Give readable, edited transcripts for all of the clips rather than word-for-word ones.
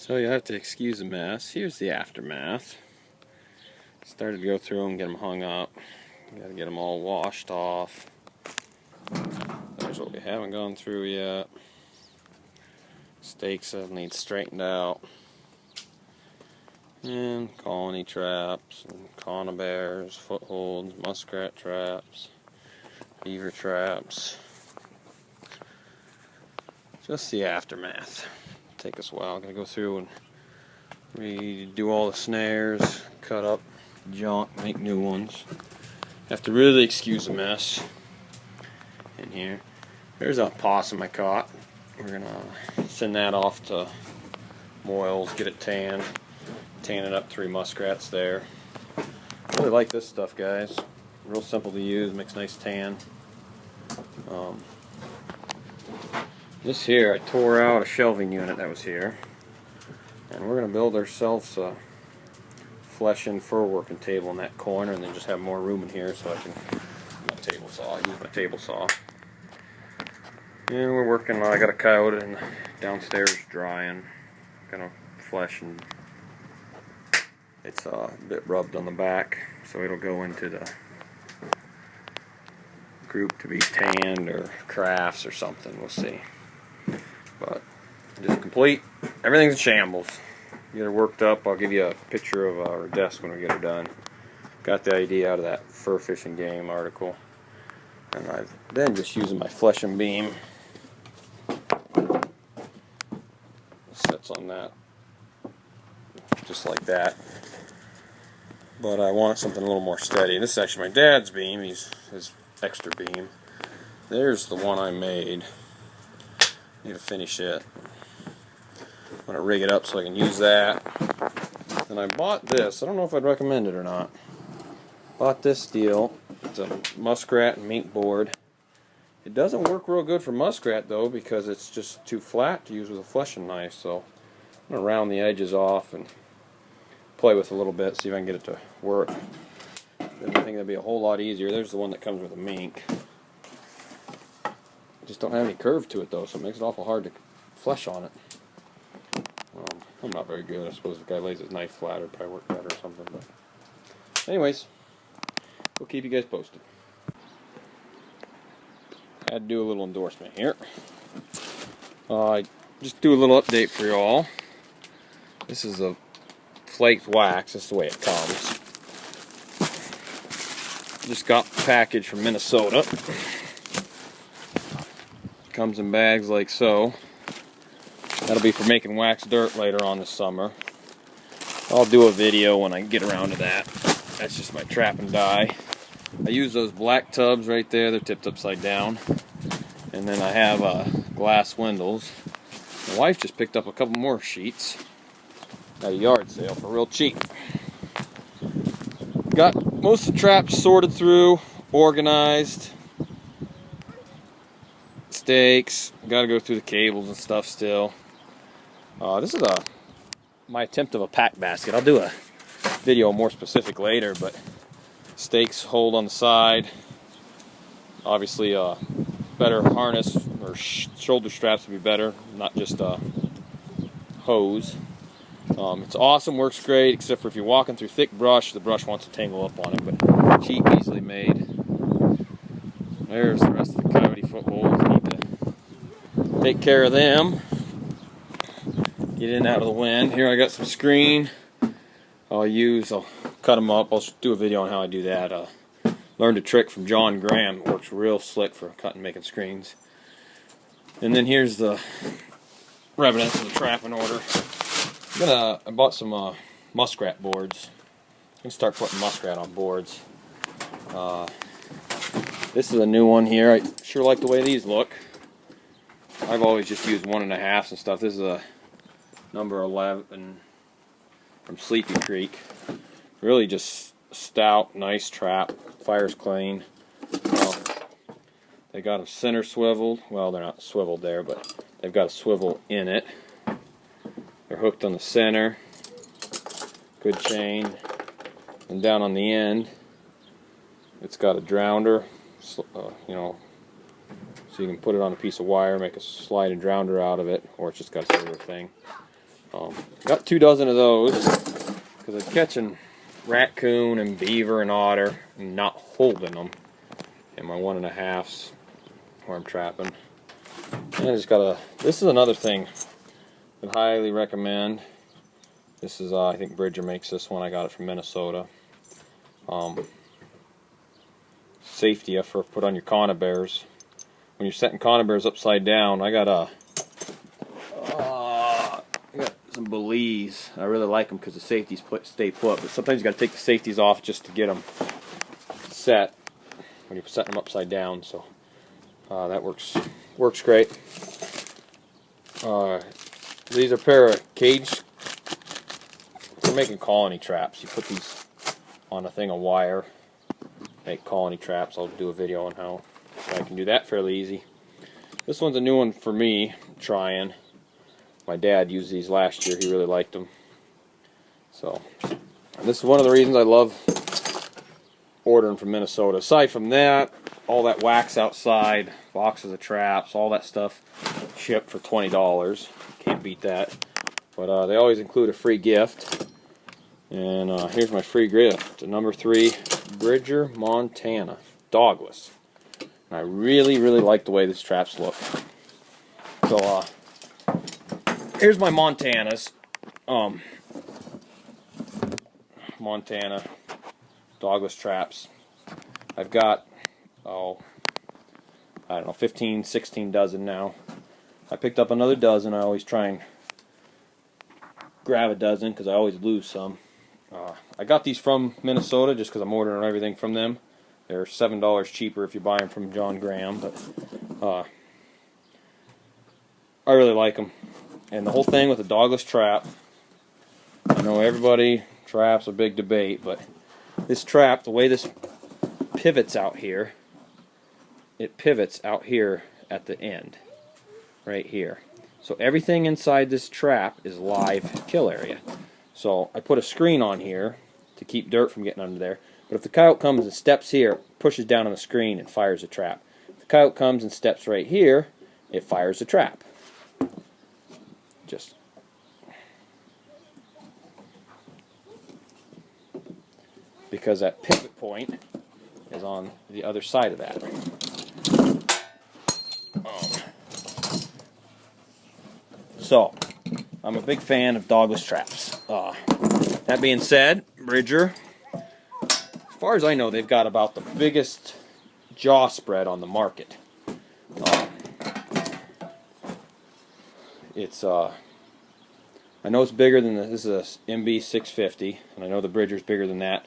So you have to excuse the mess. Here's the aftermath. Started to go through them, get them hung up. Got to get them all washed off. There's what we haven't gone through yet. Stakes that need straightened out. And colony traps, and conibears, footholds, muskrat traps, beaver traps. Just the aftermath. Take us a while. Gotta go through and redo all the snares, cut up junk, make new ones. Have to really excuse the mess in here. There's a possum I caught. We're gonna send that off to Moyles, get it tanned. Tan it up 3 muskrats there. Really like this stuff, guys. Real simple to use, makes nice tan. This here, I tore out a shelving unit that was here, and we're going to build ourselves a flesh and fur working table in that corner, and then just have more room in here so I can use my table saw. And we're working. I got a coyote and downstairs drying, gonna flesh, and it's a bit rubbed on the back, so it'll go into the group to be tanned or crafts or something. We'll see. But just complete. Everything's in shambles. Get her worked up. I'll give you a picture of our desk when we get her done. Got the idea out of that Fur Fishing Game article. And I've been just using my flesh and beam. Sits on that. Just like that. But I wanted something a little more steady. This is actually my dad's beam. He's his extra beam. There's the one I made. Need to finish it. I'm going to rig it up so I can use that. And I bought this. I don't know if I'd recommend it or not. Bought this deal. It's a muskrat and mink board. It doesn't work real good for muskrat though because it's just too flat to use with a fleshing knife. So I'm going to round the edges off and play with it a little bit, see if I can get it to work. Then I think that'd be a whole lot easier. There's the one that comes with a mink. Just don't have any curve to it though, so it makes it awful hard to flesh on it. I'm not very good. I suppose if the guy lays his knife flat, it'd probably work better or something. But anyways, we'll keep you guys posted. Had to do a little endorsement here. Just do a little update for y'all. This is a flaked wax. That's the way it comes. Just got the package from Minnesota. Comes in bags like so. That'll be for making wax dirt later on this summer. I'll do a video when I get around to that. That's just my trap and die. I use those black tubs right there. They're tipped upside down. And then I have glass windows. My wife just picked up a couple more sheets at a yard sale for real cheap. Got most of the traps sorted through, organized. Stakes. Got to go through the cables and stuff still. This is my attempt of a pack basket. I'll do a video more specific later, but stakes hold on the side. Obviously, better harness or shoulder straps would be better, not just hose. It's awesome, works great, except for if you're walking through thick brush, the brush wants to tangle up on it, but cheap, easily made. There's the rest of the coyote footholds. Need to take care of them. Get in out of the wind. Here I got some screen. I'll cut them up. I'll do a video on how I do that. Learned a trick from John Graham. It works real slick for cutting and making screens. And then here's the evidence of the trap in order. I bought some muskrat boards. I'm going to start putting muskrat on boards. This is a new one here. I sure like the way these look. I've always just used 1.5s and stuff. This is a number 11 from Sleepy Creek. Really just stout, nice trap. Fires clean. They got them center swiveled. Well, they're not swiveled there, but they've got a swivel in it. They're hooked on the center. Good chain. And down on the end, it's got a drowner. So you can put it on a piece of wire, make a sliding drowner out of it, or it's just got a silver thing. Got 2 dozen of those because I'm catching raccoon and beaver and otter and not holding them in my 1.5s where I'm trapping. And I just got a, this is another thing I highly recommend. This is, I think Bridger makes this one. I got it from Minnesota. Safety for put on your conibears. When you're setting conibears upside down, I got some Belize. I really like them because the safeties stay put, but sometimes you got to take the safeties off just to get them set when you're setting them upside down. So that works great. These are a pair of cage. We're making colony traps. You put these on a thing of wire, make colony traps. I'll do a video on how I can do that fairly easy. This one's a new one for me, trying. My dad used these last year. He really liked them. So, this is one of the reasons I love ordering from Minnesota. Aside from that, all that wax outside, boxes of traps, all that stuff shipped for $20. Can't beat that. But they always include a free gift. And here's my free gift. The number 3 Bridger, Montana. Dogless. And I really, really like the way these traps look. So, here's my Montanas. Montana Dogless traps. I've got, I don't know, 15, 16 dozen now. I picked up another dozen. I always try and grab a dozen because I always lose some. I got these from Minnesota just because I'm ordering everything from them. They're $7 cheaper if you buy them from John Graham, but I really like them. And the whole thing with the Dogless trap, I know everybody, traps a big debate, but this trap, the way this pivots out here, it pivots out here at the end, right here. So everything inside this trap is live kill area. So I put a screen on here to keep dirt from getting under there. But if the coyote comes and steps here, pushes down on the screen and fires a trap. If the coyote comes and steps right here, it fires a trap. Just because that pivot point is on the other side of that. So, I'm a big fan of Dogless traps. That being said, Bridger, as far as I know, they've got about the biggest jaw spread on the market. I know it's bigger than this is a MB 650, and I know the Bridger's bigger than that.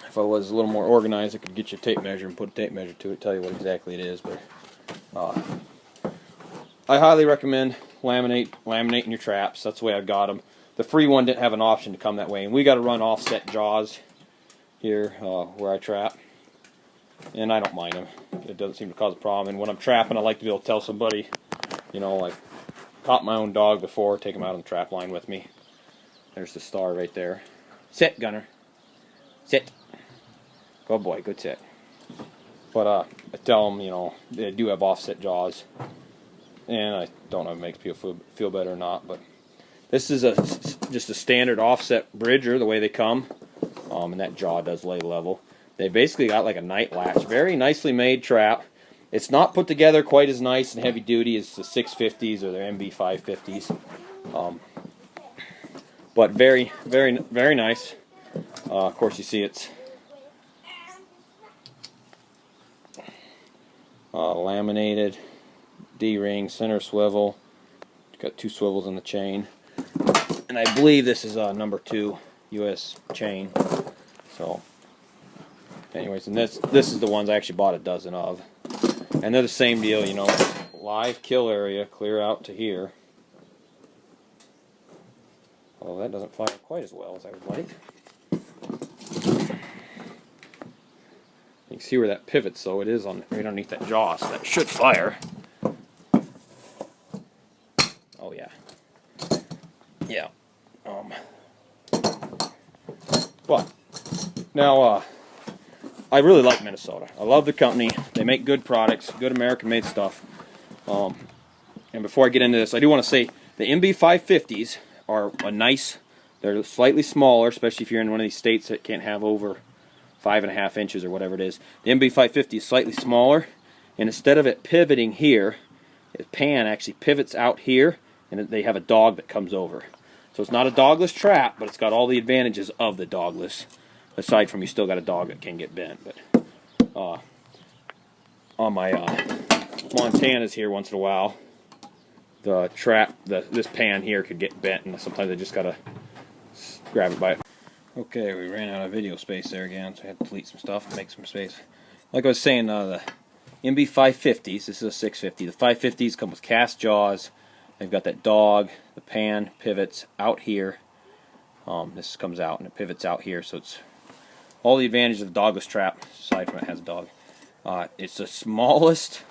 If I was a little more organized, I could get you a tape measure and put a tape measure to it, tell you what exactly it is. But I highly recommend laminating your traps. That's the way I got them. The free one didn't have an option to come that way, and we got to run offset jaws here where I trap, and I don't mind them. It doesn't seem to cause a problem. And when I'm trapping, I like to be able to tell somebody, you know, like, caught my own dog before, take him out on the trap line with me. There's the star right there. Sit, Gunner. Sit. Good boy, good sit. But I tell them, you know, they do have offset jaws. And I don't know if it makes people feel better or not, but this is just a standard offset Bridger, the way they come. And that jaw does lay level. They basically got like a night latch. Very nicely made trap. It's not put together quite as nice and heavy duty as the 650s or the MB 550s. But very, very, very nice. Of course, you see it's laminated, D-ring, center swivel. Got 2 swivels in the chain. And I believe this is a number 2 US chain. So, anyways, and this is the ones I actually bought a dozen of. And they're the same deal, you know, live kill area, clear out to here. Although that doesn't fire quite as well as I would like. You can see where that pivots, though. It is on right underneath that jaw, so that should fire. Oh yeah, yeah. But now, I really like Minnesota. I love the company. They make good products, good American-made stuff. And before I get into this, I do want to say The MB550s are a nice, they're slightly smaller, especially if you're in one of these states that can't have over 5.5 inches or whatever it is. The MB550 is slightly smaller, and instead of it pivoting here, the pan actually pivots out here, and they have a dog that comes over. So it's not a dogless trap, but it's got all the advantages of the dogless, aside from you still got a dog that can get bent. But on my Montanas here, once in a while, the trap, this pan here could get bent, and sometimes I just gotta grab it by it. Okay, we ran out of video space there again, so I had to delete some stuff and make some space. Like I was saying, the MB550s, this is a 650. The 550s come with cast jaws. They've got that dog. The pan pivots out here. This comes out and it pivots out here, so it's all the advantages of the dogless trap, aside from it has a dog. It's the smallest.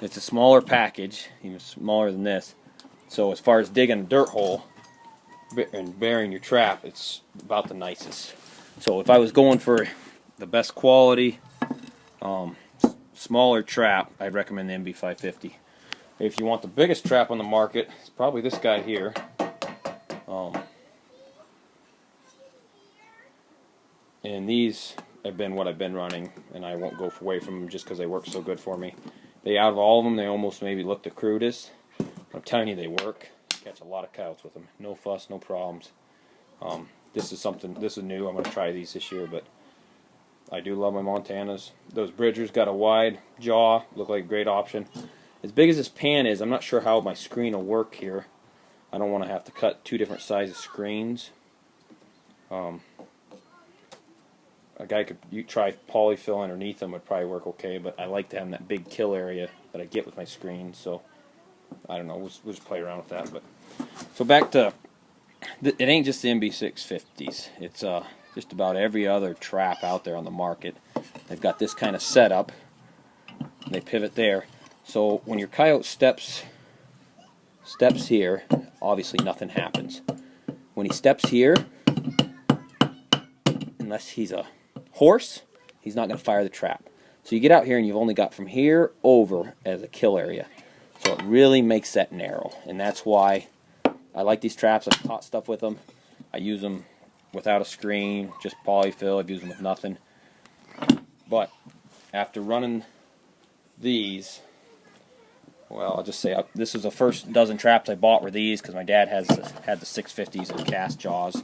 It's a smaller package, even smaller than this. So as far as digging a dirt hole and burying your trap, it's about the nicest. So if I was going for the best quality, smaller trap, I'd recommend the MB550. If you want the biggest trap on the market, it's probably this guy here. And these have been what I've been running, and I won't go away from them just because they work so good for me. Out of all of them, they almost maybe look the crudest. I'm telling you, they work. Catch a lot of coyotes with them. No fuss, no problems. This is new. I'm going to try these this year, but I do love my Montanas. Those Bridgers got a wide jaw, look like a great option. As big as this pan is, I'm not sure how my screen will work here. I don't want to have to cut two different sizes screens. A guy could try polyfill underneath them, would probably work okay, but I like to have that big kill area that I get with my screen, so I don't know, we'll just play around with that. But so back to, it ain't just the MB650s, it's just about every other trap out there on the market. They've got this kind of setup, and they pivot there. So when your coyote steps here, obviously nothing happens. When he steps here, unless he's a horse, he's not going to fire the trap. So you get out here and you've only got from here over as a kill area. So it really makes that narrow, and that's why I like these traps. I've caught stuff with them. I use them without a screen, just polyfill. I've used them with nothing. But after running these, well, I'll just say this is the first dozen traps I bought were these, because my dad had the 650s and cast jaws.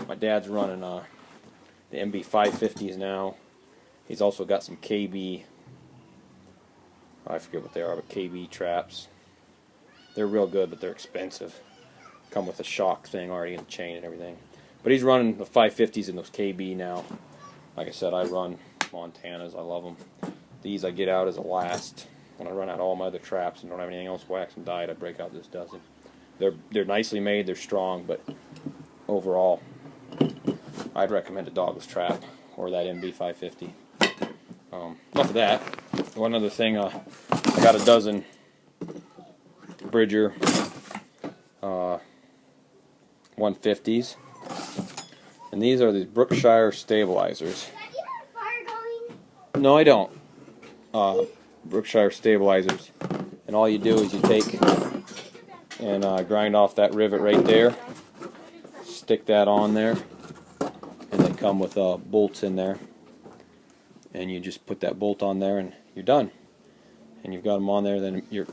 My dad's running the MB550s now. He's also got some KB, I forget what they are, but KB traps. They're real good, but they're expensive. Come with a shock thing already in the chain and everything. But he's running the 550s and those KB now. Like I said, I run Montanas. I love them. These I get out as a last. When I run out all my other traps and don't have anything else waxed and dyed, I break out this dozen. They're nicely made. They're strong, but overall, I'd recommend a dogless trap or that MB550. Enough of that. One other thing, I got a dozen Bridger 150s, and these are these Brookshire stabilizers. Dad, you have a fire going? No, I don't. Brookshire stabilizers, and all you do is you take and grind off that rivet right there, stick that on there, and they come with bolts in there, and you just put that bolt on there and you're done, and you've got them on there. Then your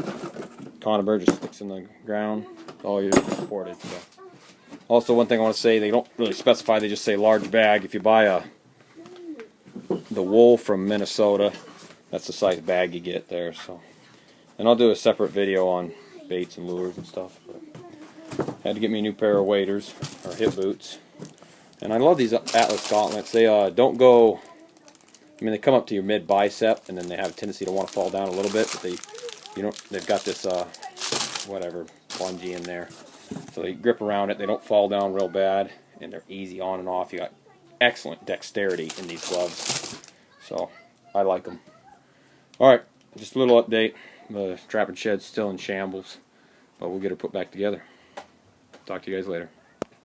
conifer just sticks in the ground. All you're supported. So. Also, one thing I want to say, they don't really specify, they just say large bag. If you buy the wool from Minnesota, that's the size bag you get there. So, and I'll do a separate video on baits and lures and stuff. But I had to get me a new pair of waders or hip boots, and I love these Atlas gauntlets. They don't go. I mean, they come up to your mid bicep, and then they have a tendency to want to fall down a little bit. But they've got this whatever bungee in there, so they grip around it. They don't fall down real bad, and they're easy on and off. You got excellent dexterity in these gloves, so I like them. Alright, just a little update. The trapping shed's still in shambles, but we'll get her put back together. Talk to you guys later.